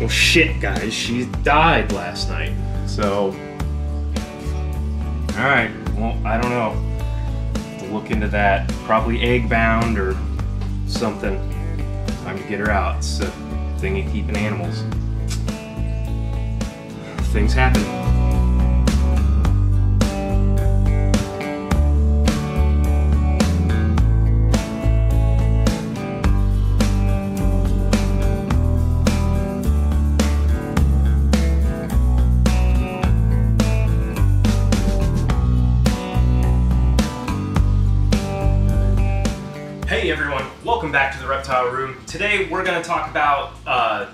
Well, shit, guys, she died last night. So, alright, well, I don't know. Have to look into that. Probably egg bound or something. Time to get her out. It's a thing of keeping animals. Things happen. Hey everyone, welcome back to the Reptile Room. Today we're going to talk about a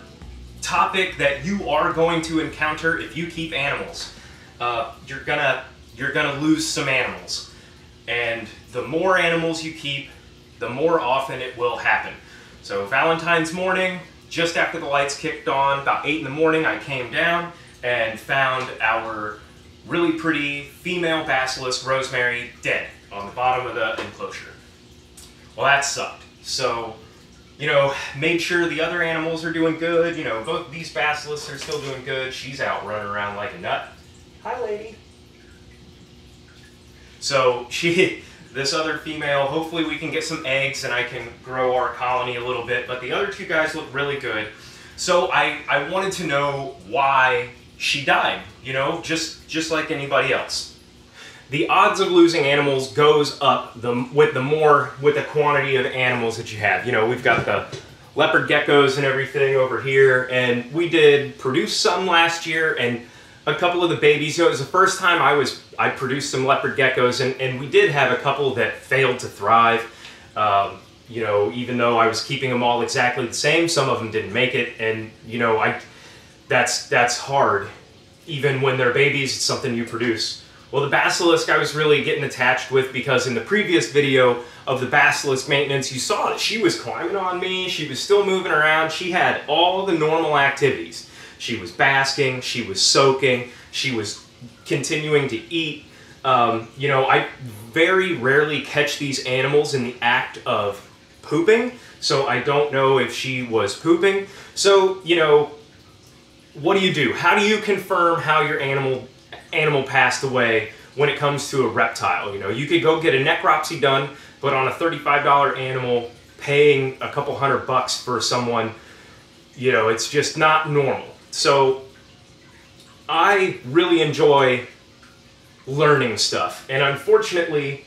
topic that you are going to encounter if you keep animals. You're gonna lose some animals, and the more animals you keep, the more often it will happen. So Valentine's morning, just after the lights kicked on, about 8 in the morning, I came down and found our really pretty female basilisk, Rosemary, dead on the bottom of the enclosure. Well, that sucked. So, you know, made sure the other animals are doing good. You know, both these basilisks are still doing good. She's out running around like a nut. Hi, lady. So this other female, hopefully we can get some eggs and I can grow our colony a little bit. But the other two guys look really good. So I wanted to know why she died, you know, just like anybody else. The odds of losing animals goes up with the quantity of animals that you have. You know, we've got the leopard geckos and everything over here, and we did produce some last year, and a couple of the babies. You know, it was the first time I produced some leopard geckos, and we did have a couple that failed to thrive. You know, even though I was keeping them all exactly the same, some of them didn't make it, and you know, that's hard. Even when they're babies, it's something you produce. Well, the basilisk I was really getting attached with, because in the previous video of the basilisk maintenance, you saw that she was climbing on me, she was still moving around, she had all the normal activities. She was basking, she was soaking, she was continuing to eat. You know, I very rarely catch these animals in the act of pooping, so I don't know if she was pooping. So, you know, what do? How do you confirm how your animal passed away when it comes to a reptile? You know, you could go get a necropsy done, but on a $35 animal, paying a couple $100 for someone, you know, it's just not normal. So I really enjoy learning stuff, and unfortunately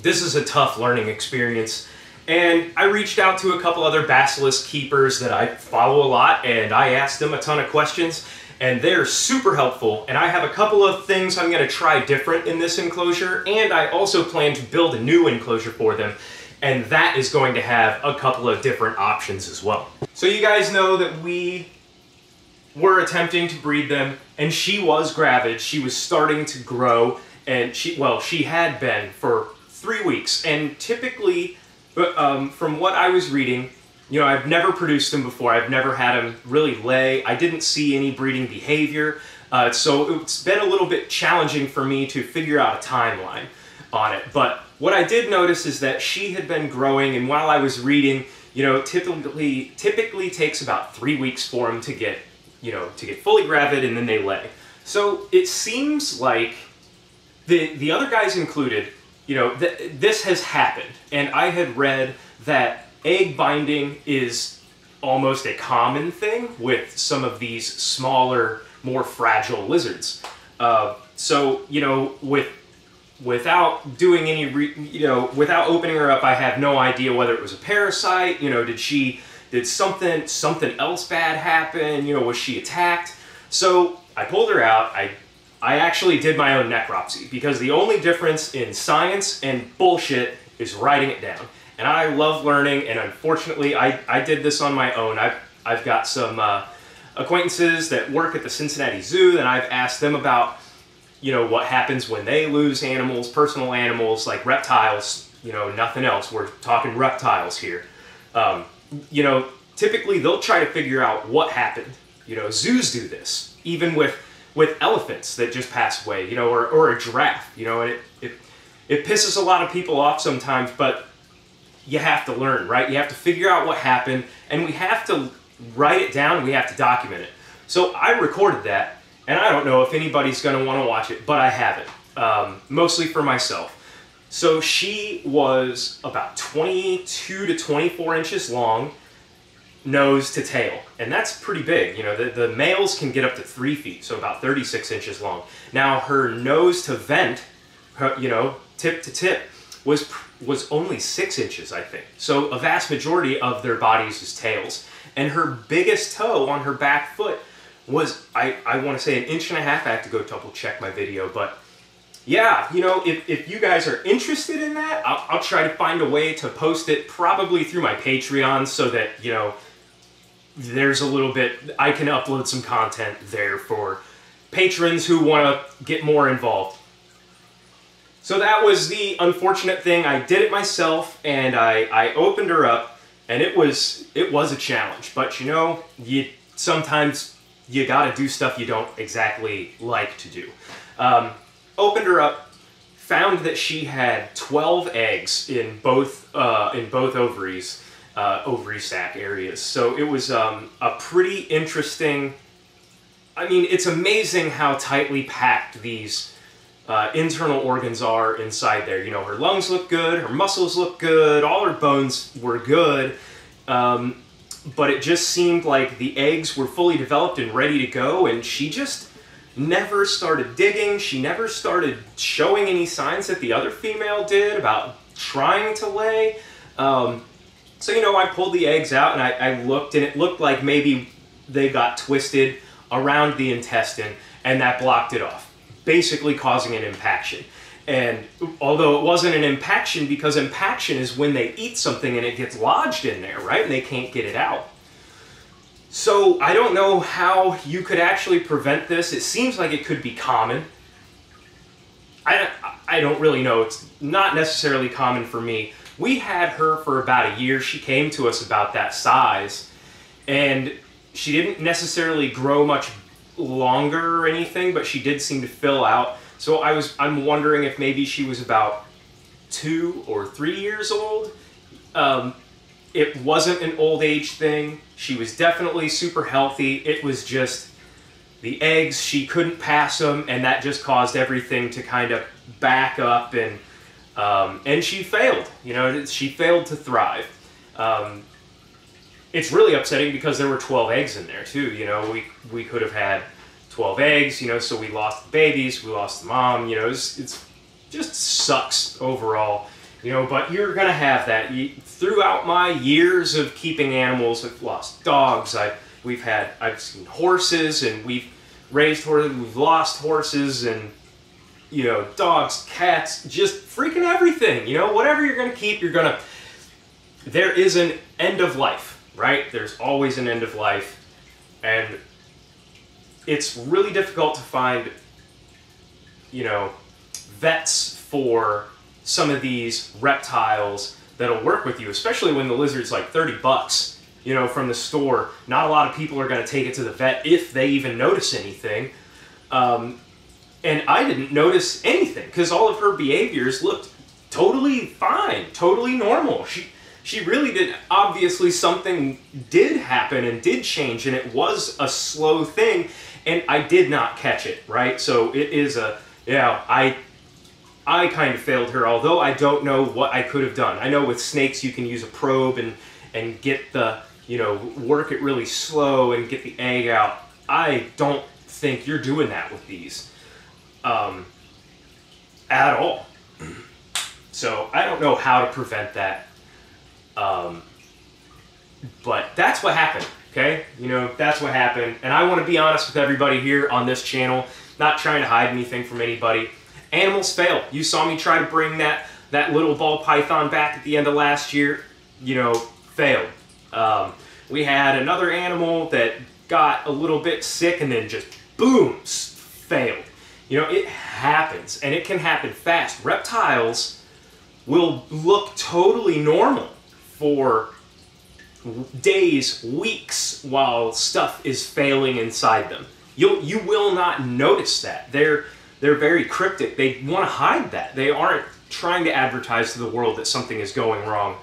this is a tough learning experience. And I reached out to a couple other basilisk keepers that I follow a lot, and I asked them a ton of questions, and they're super helpful. And I have a couple of things I'm going to try different in this enclosure, and I also plan to build a new enclosure for them, and that is going to have a couple of different options as well. So you guys know that we were attempting to breed them, and she was gravid. She was starting to grow, and she had been for 3 weeks, and typically, from what I was reading, you know, I've never produced them before. I've never had them really lay. I didn't see any breeding behavior. So it's been a little bit challenging for me to figure out a timeline on it. But what I did notice is that she had been growing, and while I was reading, you know, typically takes about 3 weeks for them to get, you know, to get fully gravid, and then they lay. So it seems like the other guys included, you know, this has happened. And I had read that egg binding is almost a common thing with some of these smaller, more fragile lizards. So, you know, without doing any, without opening her up, I have no idea whether it was a parasite. You know, did something else bad happen? You know, was she attacked? So I pulled her out. I actually did my own necropsy, because the only difference in science and bullshit is writing it down. And I love learning, and unfortunately I did this on my own. I've got some acquaintances that work at the Cincinnati Zoo, and I've asked them about, you know, what happens when they lose animals, personal animals, like reptiles, you know, nothing else. We're talking reptiles here. You know, typically they'll try to figure out what happened. You know, zoos do this, even with elephants that just pass away, you know, or a giraffe, you know, and it pisses a lot of people off sometimes, but you have to learn, right? You have to figure out what happened, and we have to write it down. We have to document it. So I recorded that, and I don't know if anybody's going to want to watch it, but I have it, mostly for myself. So she was about 22 to 24 inches long, nose to tail, and that's pretty big. You know, the males can get up to 3 feet, so about 36 inches long. Now her nose to vent, you know, tip to tip, was only 6 inches, I think. So a vast majority of their bodies is tails. And her biggest toe on her back foot was, I want to say, 1.5 inches. I have to go double check my video, but yeah, you know, if you guys are interested in that, I'll try to find a way to post it, probably through my Patreon, so that, you know, there's a little bit, I can upload some content there for patrons who want to get more involved. So that was the unfortunate thing. I did it myself, and I opened her up, and it was a challenge. But you know, sometimes you gotta do stuff you don't exactly like to do. Opened her up, found that she had 12 eggs in both ovary sac areas. So it was a pretty interesting. I mean, it's amazing how tightly packed these internal organs are inside there. You know, her lungs look good, her muscles look good, all her bones were good, but it just seemed like the eggs were fully developed and ready to go, and she just never started digging. She never started showing any signs that the other female did about trying to lay. So, you know, I pulled the eggs out, and I looked, and it looked like maybe they got twisted around the intestine, and that blocked it off, basically causing an impaction. And although it wasn't an impaction, because impaction is when they eat something and it gets lodged in there, right? And they can't get it out. So I don't know how you could actually prevent this. It seems like it could be common. I don't really know. It's not necessarily common for me. We had her for about a year. She came to us about that size, and she didn't necessarily grow much longer or anything, but she did seem to fill out. So I'm wondering if maybe she was about 2 or 3 years old. It wasn't an old age thing. She was definitely super healthy. It was just the eggs, she couldn't pass them, and that just caused everything to kind of back up, and she failed. You know, she failed to thrive. It's really upsetting because there were 12 eggs in there too. You know, we could have had 12 eggs, you know, so we lost the babies, we lost the mom, you know, it's just sucks overall, you know, but you're gonna have that. Throughout my years of keeping animals, I've lost dogs, I've seen horses, and we've raised horses, we've lost horses, and, you know, dogs, cats, just freaking everything, you know, whatever you're gonna keep, there is an end of life, right? There's always an end of life, and it's really difficult to find, you know, vets for some of these reptiles that'll work with you, especially when the lizard's like 30 bucks, you know, from the store. Not a lot of people are going to take it to the vet if they even notice anything. And I didn't notice anything because all of her behaviors looked totally fine, totally normal. She really did. Obviously something did happen and did change, and it was a slow thing, and I did not catch it, right? So it is I kind of failed her, although I don't know what I could have done. I know with snakes you can use a probe and get the, you know, work it really slow and get the egg out. I don't think you're doing that with these at all. So I don't know how to prevent that. But that's what happened, okay? You know, that's what happened. And I want to be honest with everybody here on this channel, not trying to hide anything from anybody. Animals fail. You saw me try to bring that little ball python back at the end of last year, you know, failed. We had another animal that got a little bit sick and then just boom, failed. You know, it happens, and it can happen fast. Reptiles will look totally normal for days, weeks, while stuff is failing inside them. You will not notice that. They're very cryptic. They want to hide that. They aren't trying to advertise to the world that something is going wrong.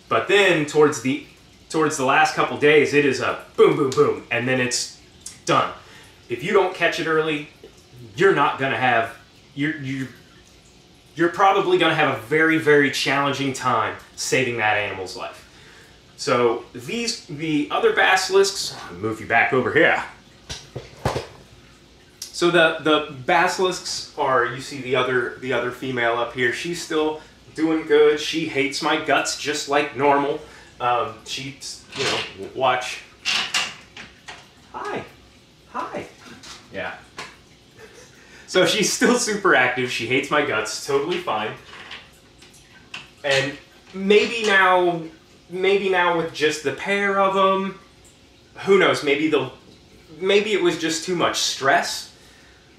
But then towards the towards the last couple days, it is a boom, boom, boom, and then it's done. If you don't catch it early, you're not gonna have, you're probably gonna have a very, very challenging time saving that animal's life. So the other basilisks, I'll move you back over here. So the basilisks are, you see the other female up here. She's still doing good. She hates my guts just like normal. She's, you know, watch. Hi. Yeah. So she's still super active. She hates my guts. Totally fine. And maybe now with just the pair of them, who knows? Maybe it was just too much stress.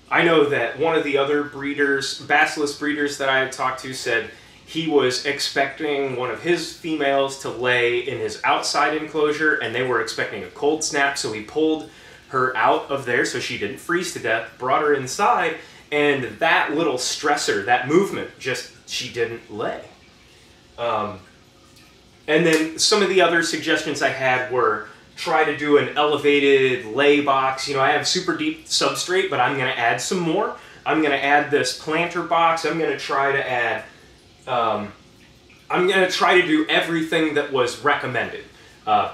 I know that one of the other breeders, basilisk breeders that I had talked to, said he was expecting one of his females to lay in his outside enclosure, and they were expecting a cold snap, so he pulled her out of there so she didn't freeze to death, brought her inside, and that little stressor, that movement, she didn't lay. And then some of the other suggestions I had were try to do an elevated lay box. You know, I have super deep substrate, but I'm going to add some more. I'm going to add this planter box. I'm going to try to add, I'm going to try to do everything that was recommended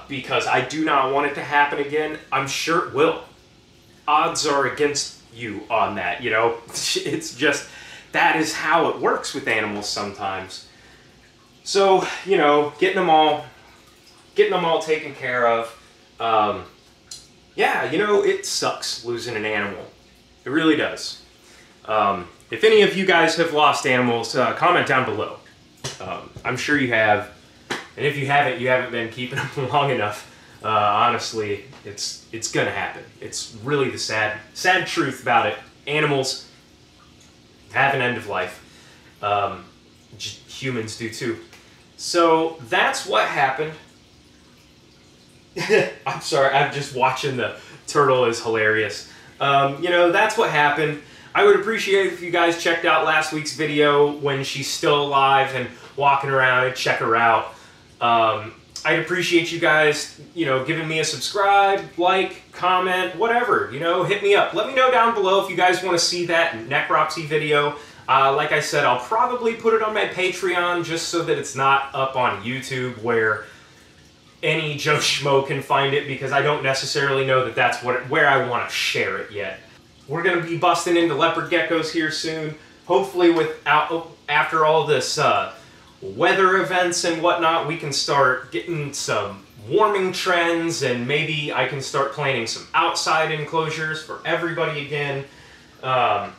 because I do not want it to happen again. I'm sure it will. Odds are against you on that, you know. It's just, that is how it works with animals sometimes. So, you know, getting them all taken care of. Yeah, you know, it sucks losing an animal. It really does. If any of you guys have lost animals, comment down below. I'm sure you have. And if you haven't, you haven't been keeping them long enough. Honestly, it's gonna happen. It's really the sad truth about it. Animals have an end of life. Humans do too. So that's what happened. I'm sorry, I'm just watching the turtle is hilarious. You know, that's what happened. I would appreciate it if you guys checked out last week's video when she's still alive and walking around, and check her out. I'd appreciate you guys, you know, giving me a subscribe, like, comment, whatever, you know, hit me up. Let me know down below if you guys want to see that necropsy video. Like I said, I'll probably put it on my Patreon just so that it's not up on YouTube where any Joe Schmo can find it, because I don't necessarily know that that's where I want to share it yet. We're going to be busting into leopard geckos here soon. Hopefully after all this weather events and whatnot, we can start getting some warming trends, and maybe I can start planning some outside enclosures for everybody again. I'm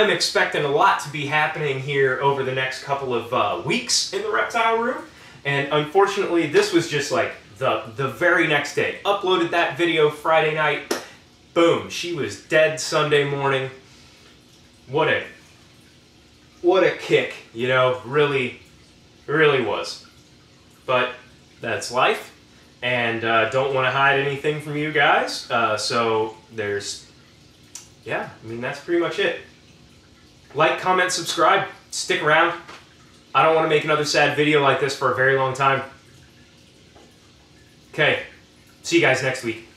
expecting a lot to be happening here over the next couple of weeks in the reptile room. And unfortunately, this was just like the very next day. Uploaded that video Friday night. Boom, she was dead Sunday morning. What a kick, you know, really was. But that's life, and don't want to hide anything from you guys. So yeah, I mean, that's pretty much it. Like, comment, subscribe, stick around. I don't want to make another sad video like this for a very long time. Okay, see you guys next week.